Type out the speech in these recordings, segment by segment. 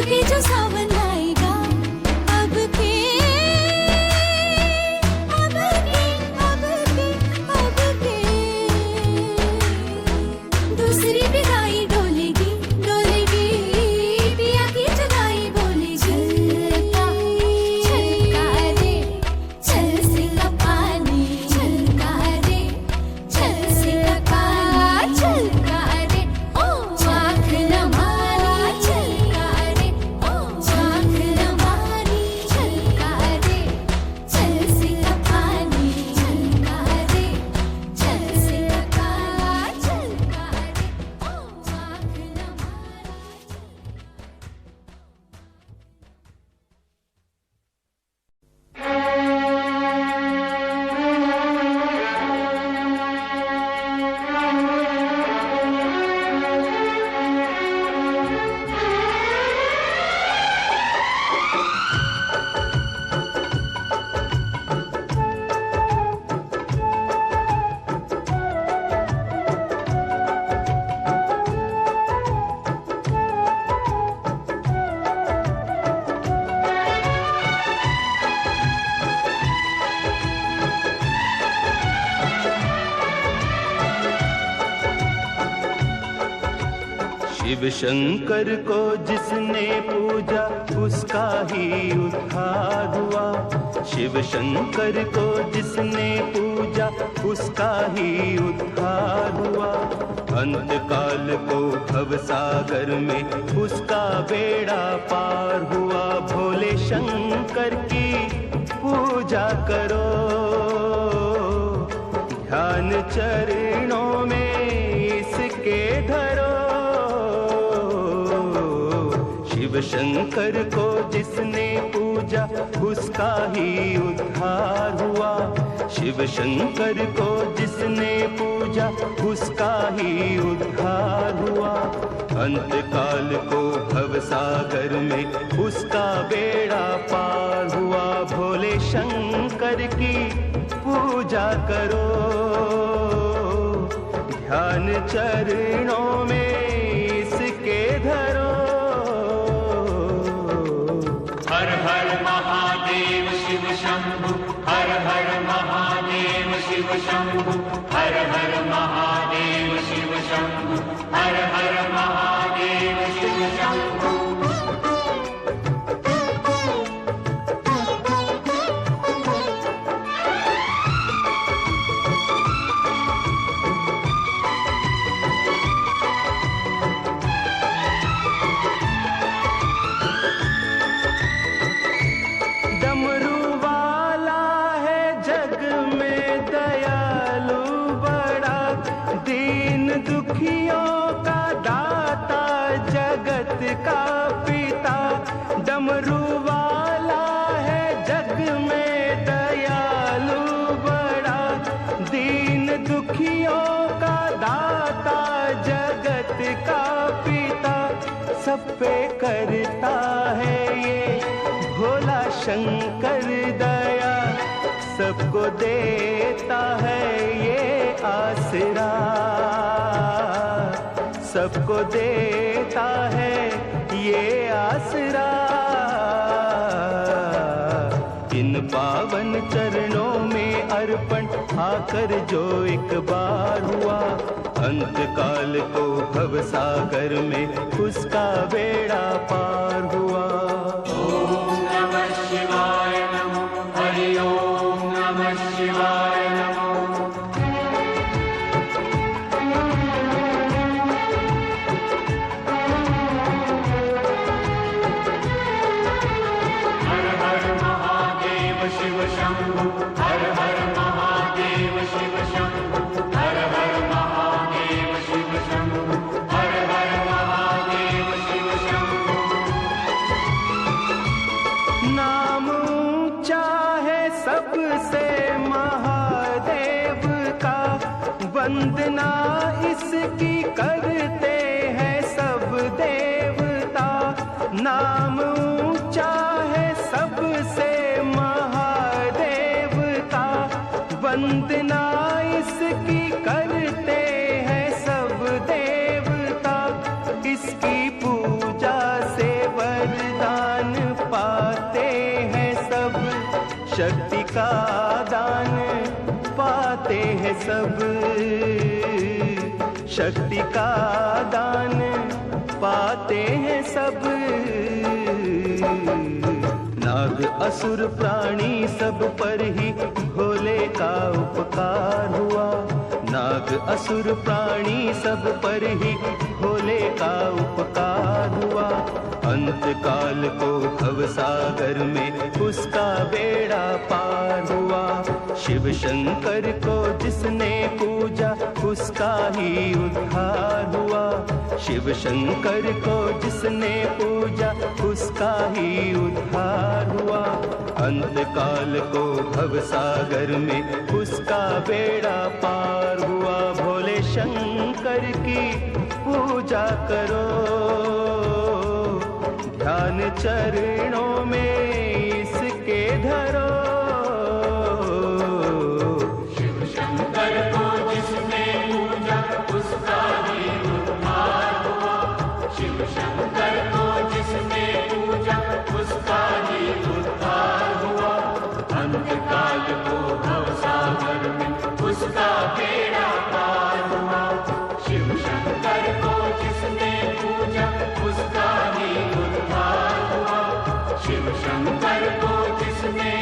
के जो सावन आएगा, अब के अब के अब के अब के दूसरी विदाई डोलेगी डोलेगी, पिया की जुदाई बोलेगी। छलका रे छल से का पानी, छलका रे छल से का पानी, छलका रे ओ आँख न मारी, छलका रे ओ आँख न मारी, छलका रे छल से का पानी, छलका रे छल से का पानी, छलका रे ओ आँख न मारी। शिव शंकर को जिसने पूजा उसका ही उद्धार हुआ। शिव शंकर को जिसने पूजा उसका ही उद्धार हुआ। अंत काल को भव सागर में उसका बेड़ा पार हुआ। भोले शंकर की पूजा करो, ध्यान चरणों में इसके धरो। शिव शंकर को जिसने पूजा उसका ही उद्धार हुआ। शिव शंकर को जिसने पूजा उसका ही उद्धार हुआ। अंत काल को भव सागर में उसका बेड़ा पार हुआ। भोले शंकर की पूजा करो, ध्यान चरणों में इसके धरो। हर हर महादेव शिव शंभु, हर हर महादेव शिव शंभु, हर हर महादेव शिव शंभु, हर हर महादेव शिव शंभु। सब पे करता है ये भोला शंकर दया, सबको देता है ये आसरा, सबको देता है ये आसरा। इन पावन चरणों में अर्पण आकर जो एक बार हुआ। अंत काल को भव सागर में उसका बेड़ा पार हुआ। ओम नमः शिवाय नमो, हरि ओम नमः शिवाय नमो। हर हर महादेव शिव शंभु, हर हर महादेव शिव शंभु, हर हर महादेव शिव शंभु, हर हर महादेव शिव शंभु। नाम ऊंचा है सबसे महादेव का, वंदना इसकी करते हैं सब देवता। नाम ऊंचा है सबसे महादेव का, वंदना इसकी करते हैं सब देवता। इसकी पूजा से वर का दान पाते हैं सब, शक्ति का दान पाते हैं सब। नाग असुर प्राणी सब पर ही भोले का उपकार हुआ, नाग असुर प्राणी सब पर ही भोले का उपकार हुआ। अंत काल को भव सागर में उसका बेड़ा पार हुआ। शिव शंकर को जिसने पूजा उसका ही उद्धार हुआ, शिव शंकर को जिसने पूजा उसका ही उद्धार हुआ। अंत काल को भव सागर में उसका बेड़ा पार हुआ। भोले शंकर की पूजा करो, ध्यान चरणों में इसके धरो। शिव शंकर को जिसने पूजा उसका ही उद्धार हुआ, शिव शंकर को जिसने पूजा उसका ही उद्धार हुआ। अंत काल को भव सागर में उसका बेड़ा पार हुआ। शिव शंकर को जिसने पूजा उसका ही उद्धार हुआ, शिव शंकर को जिसने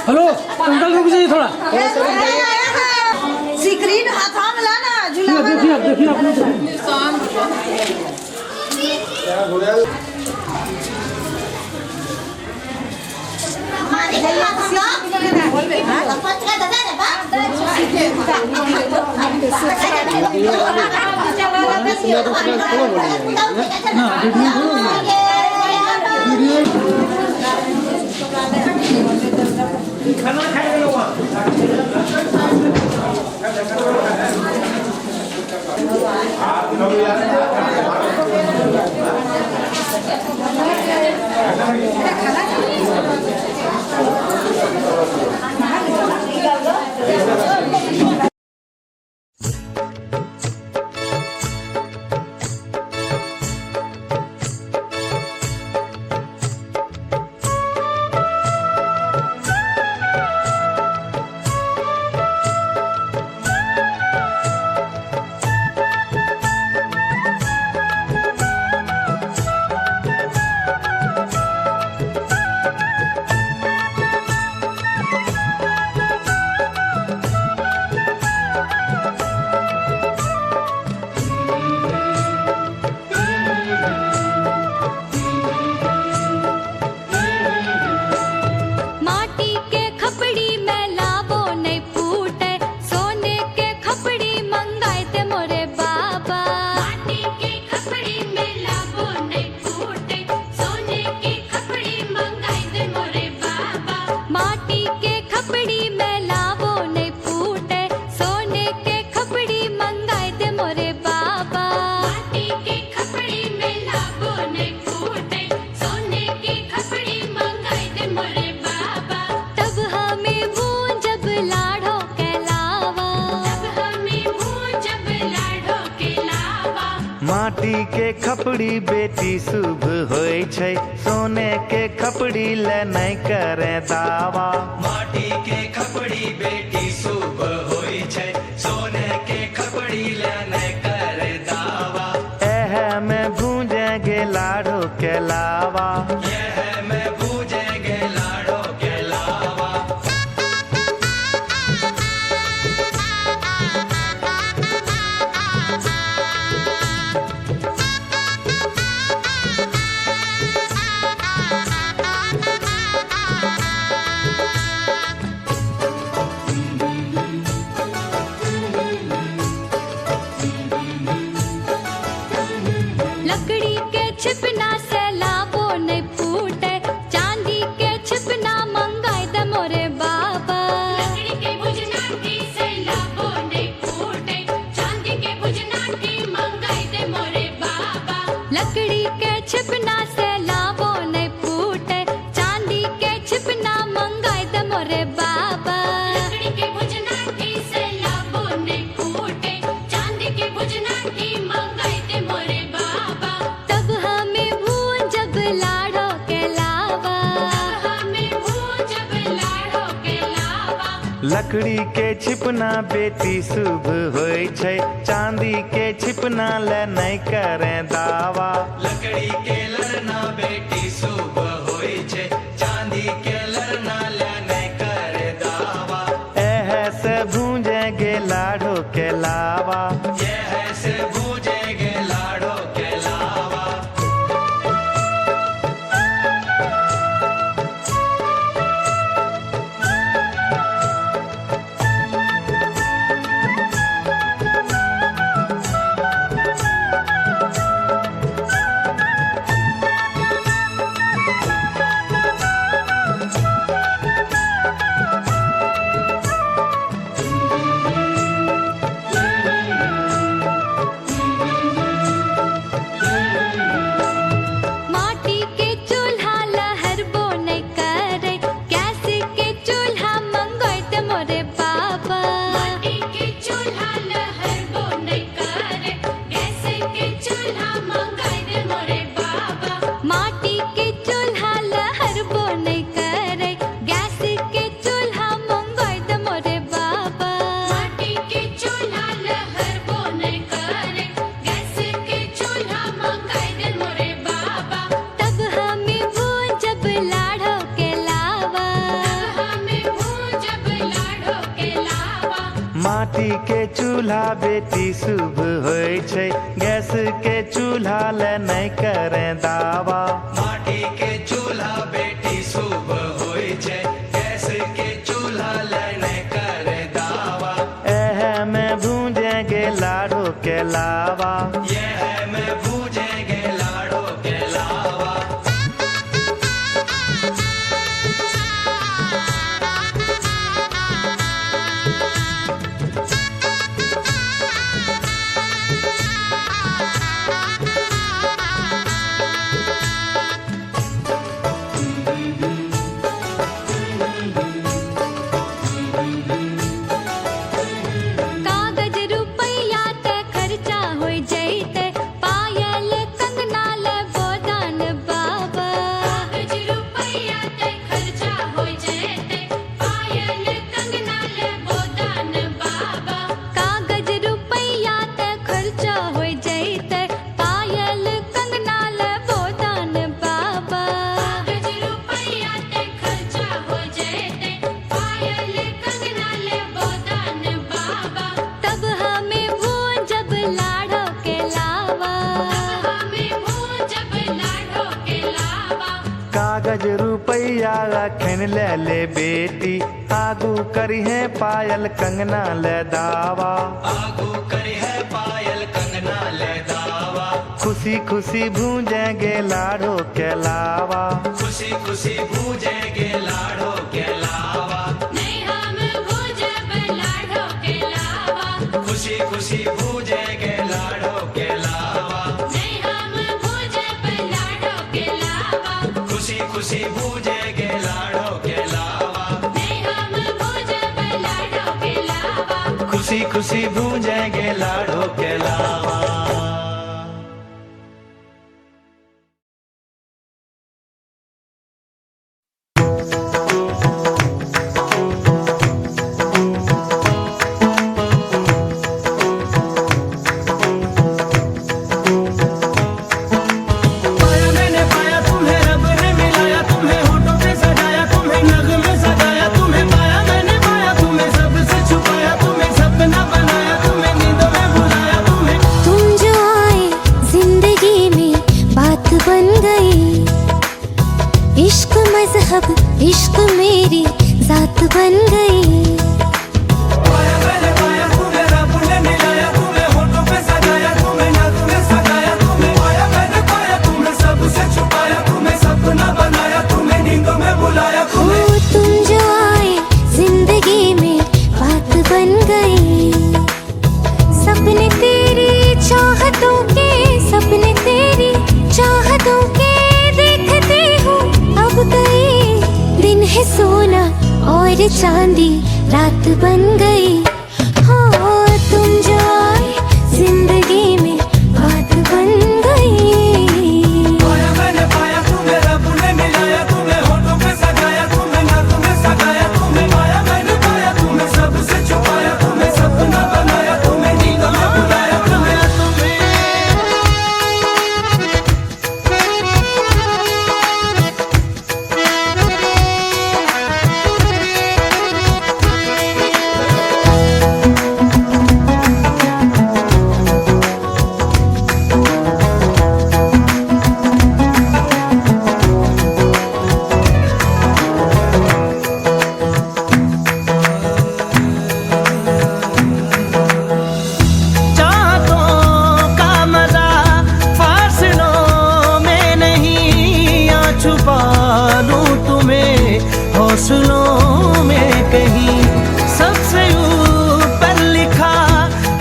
हेलो अंकल रुक जाइए थोड़ा। सिकरीन हाथा में लाना झूला देखिए अपने खाना खाएगा लोग माटी के खपड़ी बेटी शुभ होय छै, सोने के खपड़ी ले नहीं करे दावा। माटी के खपड़ी बेटी शुभ होय छै, सोने के खपड़ी ले नहीं करे दावा। एह में भूंजेगे लाडो के लावा, यह में भूंजेगे लाडो के लावा। लकड़ी के छिपना से लावो नहीं फूटे, चांदी के छिपना मंगाए दे मोरे बाबा। लकड़ी के भुजनाटी से लावो नहीं फूटे, चांदी के भुजनाटी मंगाए दे मोरे बाबा। लकड़ी के लकड़ी के छिपना बेटी शुभ होय छै, चांदी के छिपना ले नहीं करे दावा। लकड़ी के लड़ना बेटी शुभ होय छै, चांदी के लड़ना ले नहीं करे दावा। एह से भूंजेगे लाडो के लावा, यह से भूजेगे लाडो के लावा। माटी के चूल्हा लहरबो नहीं करे, गैस के चूल्हा मंगोइत मोरे बाबा। माटी के चूल्हा लहरबो नहीं करे, गैस के चूल्हा मंगाई दे मोरे बाबा। माटी के चूल्हा लहरबो नहीं करे, गैस के चूल्हा मंगोइत मोरे बाबा। माटी के चूल्हा लहरबो नहीं करे, गैस के चूल्हा मंगाई दे मोरे बाबा। तब हमें भूंजब लाड़ो के लावा। हमें भूंजब लाडो के लावा। माटी के चूल्हा बेटी शुभ होय छै, गैस के चूल्हा ले नहीं करे दावा। माटी के चूल्हा बेटी शुभ होय छै, गैस के चूल्हा ले नहीं करे दावा। एह में भूंजेगे लाडो के लावा। यह में भूजेगे लाडो के लावा। कागज रुपैया ते खर्चा होय जैते, पायल कंगना ले बोदान बाबा। कागज रुपैया ते खर्चा हो जेते, पायल कंगना ले बोदान बाबा। कागज रुपैया ते खर्चा होय जैते, पायल कंगना ले बोदान बाबा। कागज रुपैया ते खर्चा हो जेते, पायल कंगना ले बोदान बाबा। तब हमें भूंजब लाड़ो के लावा। हमें भूंजब लाडो के लावा। कागज रुपैया रखन ले बेटी, आगू करी है पायल कंगना ले दावा। आगू करी है पायल कंगना ले दावा। खुशी खुशी भूंजेगे लाडो के लावा। खुशी खुशी भूजेगे लाडो के लावा। नहीं हम भूंजब लाडो के लावा। खुशी खुशी भूजेगे लाडो के लावा। नहीं हम भूंजब लाडो के लावा। खुशी खुशी भूजेगे लाडो के लावा। नहीं हम भूंजब लाडो के लावा। खुशी खुशी भूजेगे लाडो के लावा। पाया मैंने पाया तुम्हें, रब ने मिलाया तुम्हें, होठों पे सजाया तुम्हें, नगमे सजाया तुम्हें। पाया मैंने पाया तुम्हें, सबसे छुपाया तुम्हें, सपना बनाया तुम्हें, नींदों में बुलाया तुम्हें। तुम जो आए जिंदगी में बात बन गई, इश्क मजहब इश्क मेरी जात बन गई। पाया मैंने पाया तुम्हें, रब ने मिलाया तुम्हें, होठों पे सजाया तुम्हें, नगमे सजाया तुम्हें। पाया मैंने पाया तुम्हें, सबसे छुपाया तुम्हें, सपना बनाया तुम्हें, नींदों में बुलाया हो तुम्हें। तुम जो आए जिंदगी में बात बन गई, सपने तेरी चाहतों के, सपने तेरी चाहतों के देखते हो अब गई। दिन है सोना और चांदी रात बन गई। हो तुम जो आए जिंदगी में बात बन गई। पाया मैंने पाया तुम्हें, रब ने मिलाया तुम्हें, होठों पे सजाया तुम्हें, नगमे सजाया तुम्हें। पाया मैंने पाया तुम्हें, फसलों में कहीं सबसे ऊपर लिखा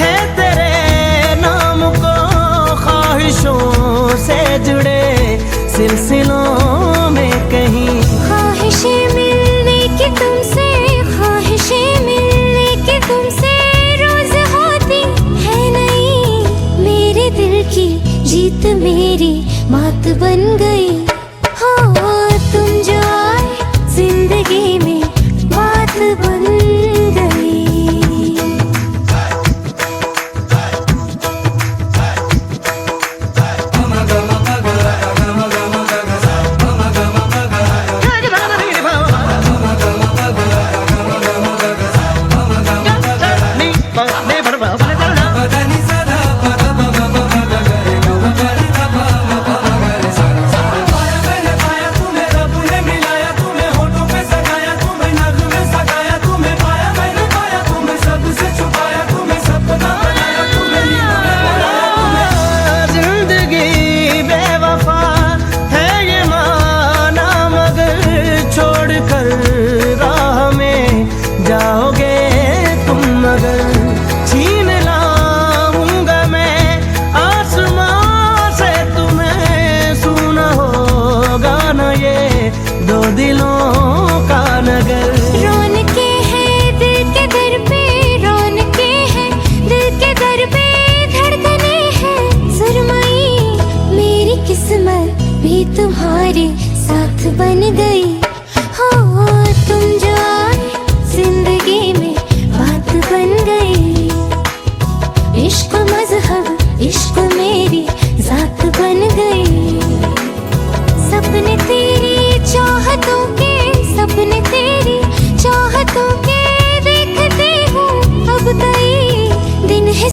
है तेरे नाम को, ख्वाहिशों से जुड़े सिलसिलों में कहीं। ख्वाहिशें मिलने की तुमसे, ख्वाहिशें मिलने की तुमसे रोज होती है नहीं, मेरे दिल की जीत मेरी मात बन गई। हो तुम जो आए जिंदगी में बात बन गई। जाओगे तुम मगर छीन लाऊंगा मैं आसमां से तुम्हें, सुना होगा न ये दो दिलों का नगर। रौनके हैं दिल के दर पे, रौनके हैं दिल के दर पे, धड़कने हैं सुरमई, मेरी किस्मत भी तुम्हारे साथ बन गई। हो तुम जो आए जिंदगी में बात बन गई। इश्क मजहब इश्क मेरी जात बन गई। सपने तेरी चाह